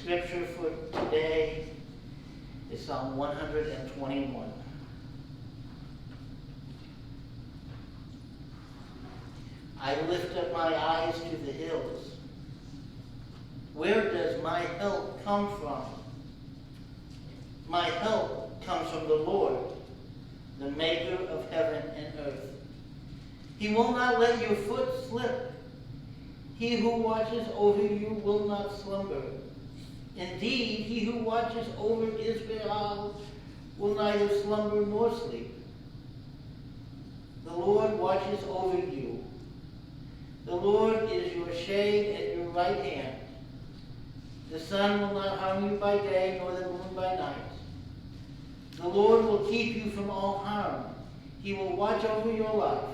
scripture for today is Psalm 121. I lift up my eyes to the hills. Where does my help come from? My help comes from the Lord, the maker of heaven and earth. He will not let your foot slip. He who watches over you will not slumber. Indeed, he who watches over Israel will neither slumber nor sleep. The Lord watches over you. The Lord is your shade at your right hand. The sun will not harm you by day, nor the moon by night. The Lord will keep you from all harm. He will watch over your life.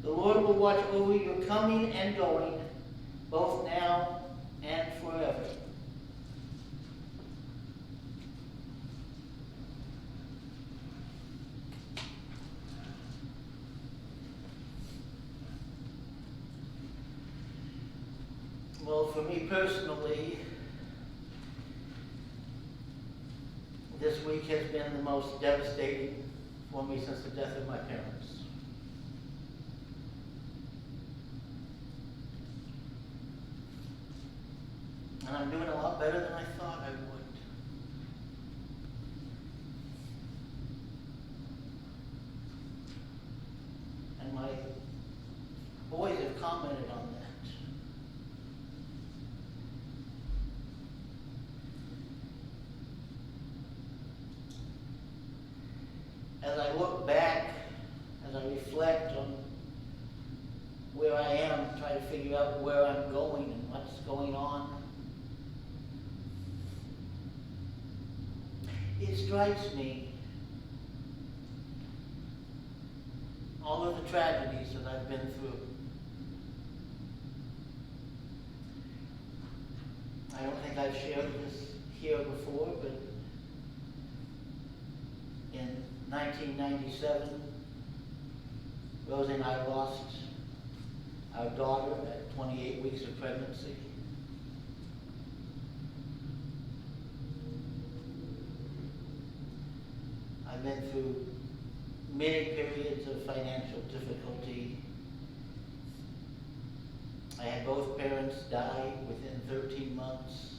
The Lord will watch over your coming and going, both now and forever. Well, for me personally, this week has been the most devastating for me since the death of my parents. And I'm doing a lot better than I thought I would. And my boys have commented on that. As I look back, as I reflect on where I am, try to figure out where I'm going and what's going on, it strikes me all of the tragedies that I've been through. I don't think I've shared this here before, but in 1997, Rosie and I lost our daughter at 28 weeks of pregnancy. I've been through many periods of financial difficulty. I had both parents die within 13 months.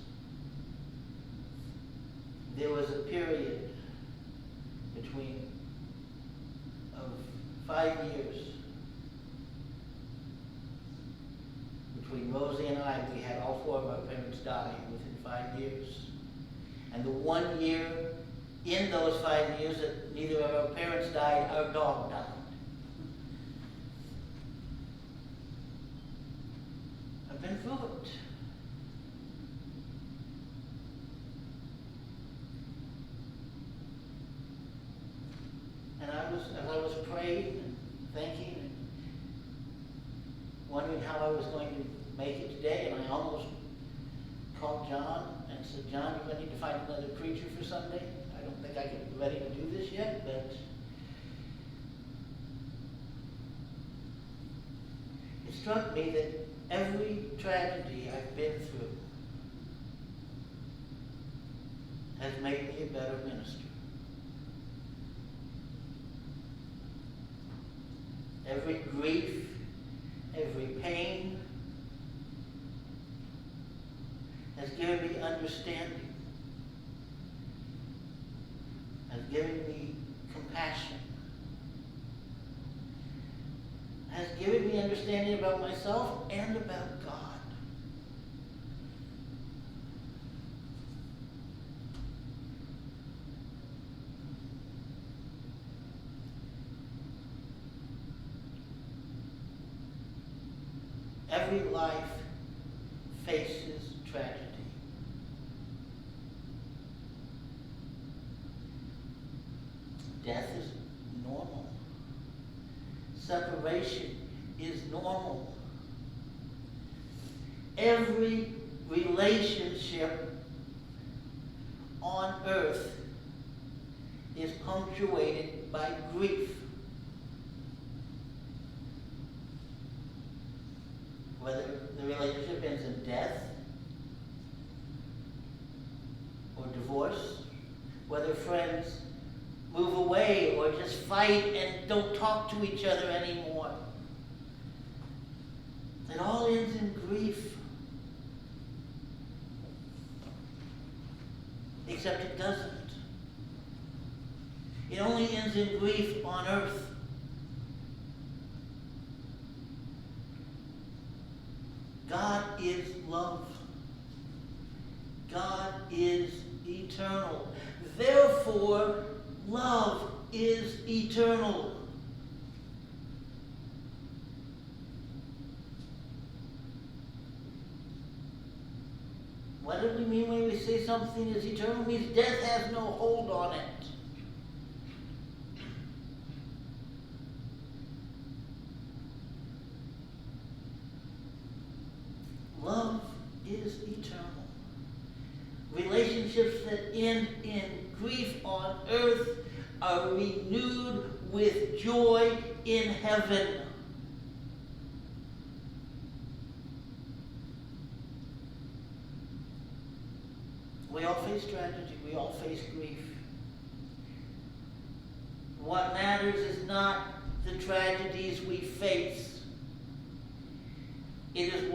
There was a period of 5 years between Rosie and I. We had all 4 of our parents die within 5 years. And the 1 year in those 5 years that neither of our parents died, our dog died. I've been through it. And as I was praying and thinking and wondering how I was going to make it today, and I almost called John and said, John, you're going to need to find another preacher for Sunday. I don't think I'm ready to do this yet, but it struck me that every tragedy I've been through has made me a better minister. Every grief, every pain has given me understanding, has given me compassion, has given me understanding about myself and about God. Every life faces tragedy. Death is normal. Separation is normal. Every relationship on earth is punctuated by grief. Whether the relationship ends in death or divorce, whether friends move away or just fight and don't talk to each other anymore. It all ends in grief. Except it doesn't. It only ends in grief on earth. God is love. God is eternal. Therefore, love is eternal. What do we mean when we say something is eternal? It means death has no hold on it. Love is eternal. Relationships that end in grief on earth are renewed with joy in heaven. We all face tragedy. We all face grief. What matters is not the tragedies we face. It is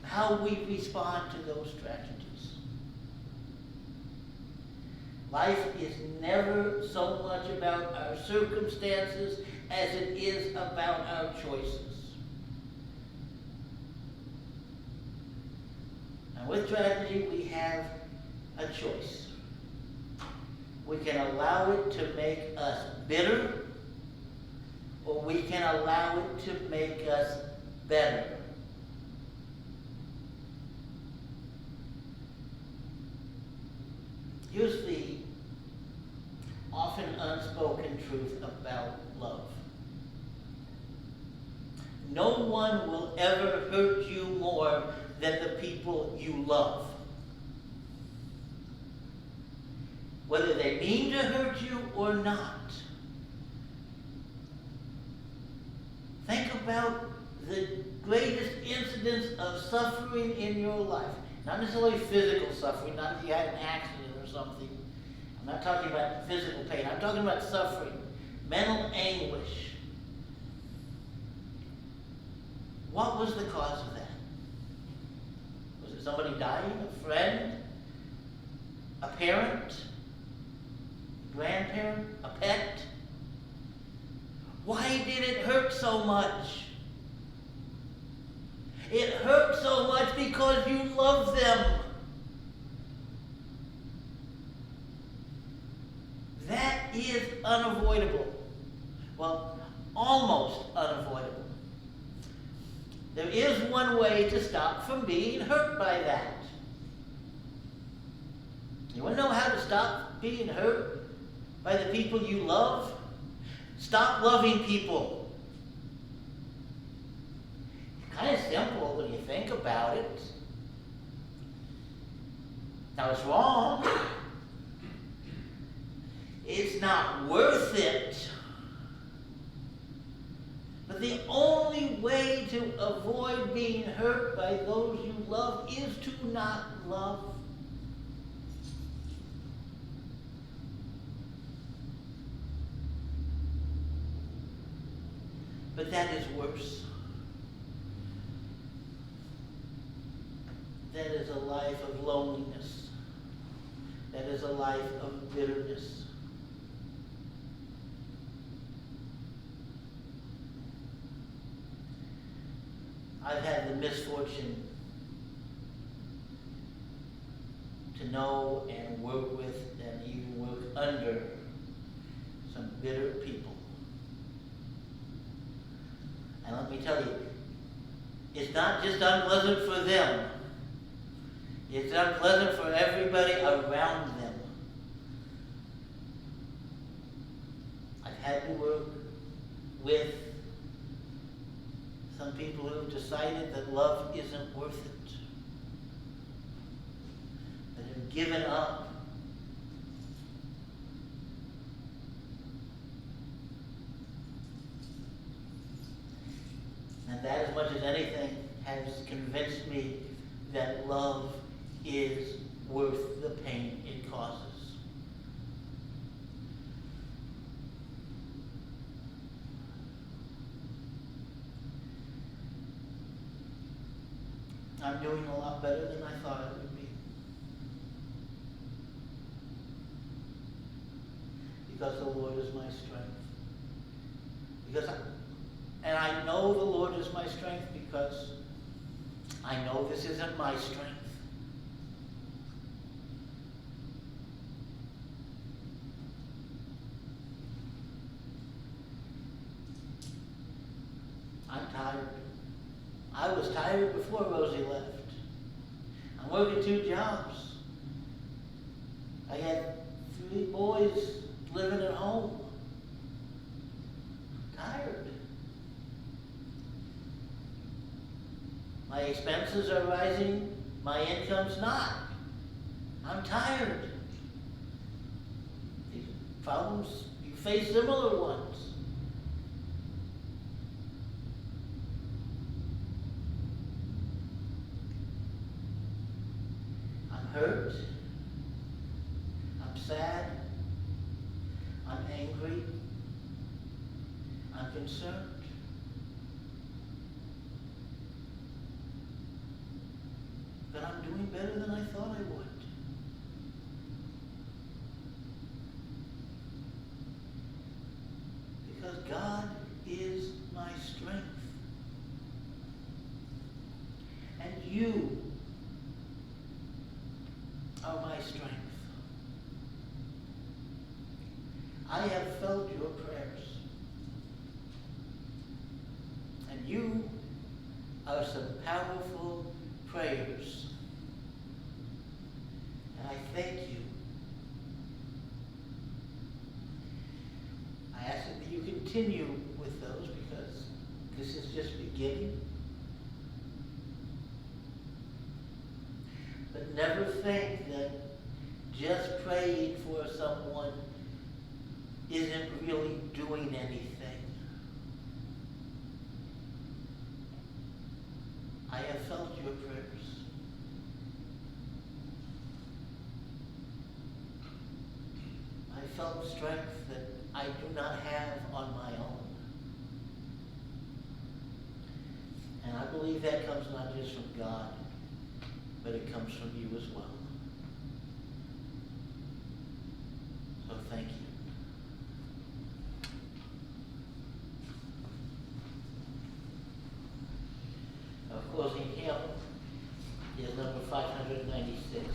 how we respond to those tragedies. Life is never so much about our circumstances as it is about our choices. And with tragedy, we have a choice. We can allow it to make us bitter, or we can allow it to make us better. Here's the often unspoken truth about love. No one will ever hurt you more than the people you love. Whether they mean to hurt you or not. Think about the greatest incidents of suffering in your life. Not necessarily physical suffering, not if you had an accident or something. I'm not talking about physical pain. I'm talking about suffering, mental anguish. What was the cause of that? Was it somebody dying, a friend, a parent, a grandparent, a pet? Why did it hurt so much? It hurt so much because you love them. That is unavoidable. Well, almost unavoidable. There is one way to stop from being hurt by that. You want to know how to stop being hurt by the people you love? Stop loving people. It's kind of simple when you think about it. Now it's wrong. It's not worth it. But the only way to avoid being hurt by those you love is to not love. But that is worse. That is a life of loneliness. That is a life of bitterness. I've had the misfortune to know and work with and even work under some bitter people. And let me tell you, it's not just unpleasant for them. It's unpleasant for everybody around them. I've had to work with some people who have decided that love isn't worth it. That have given up. And that, as much as anything, has convinced me that love is worth the pain it causes. I'm doing a lot better than I thought I would be. Because the Lord is my strength. And I know the Lord is my strength because I know this isn't my strength. I'm tired. I was tired before Rosie left. I'm working 2 jobs. I had 3 boys living at home. I'm tired. My expenses are rising, my income's not. I'm tired. These problems, you face similar ones. I'm hurt. I'm sad. I'm angry. I'm concerned. But I'm doing better than I thought I would. Because God is my strength. And you are my strength. I have felt your prayers. And you are some powerful prayers. And I thank you. I ask that you continue with those because this is just beginning. But never think that just praying for someone isn't really doing anything. I have felt your prayers. I felt strength that I do not have on my own. And I believe that comes not just from God, but it comes from you as well. So thank you. Our closing hymn is number 596.